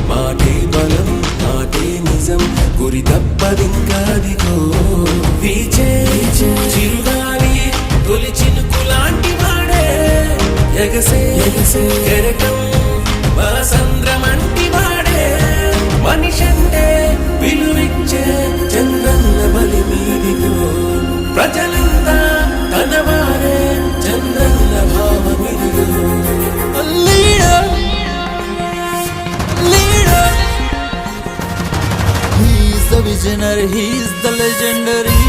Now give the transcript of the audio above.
మాటే బలం మాటే నిజం గురి తప్పదింకాదిగో వీచే చిరుగాలి తొలి చినుకులాంటి వాడే ఎగసే కెరటం వసంద్రమంటి వాడే మనిషంటే విలువిచ్చే చంద్రన్న బలి మీదిగో ప్రజలంతా తన వారే Chandranna భావమిదిగో He's the visionary, he's the legendary.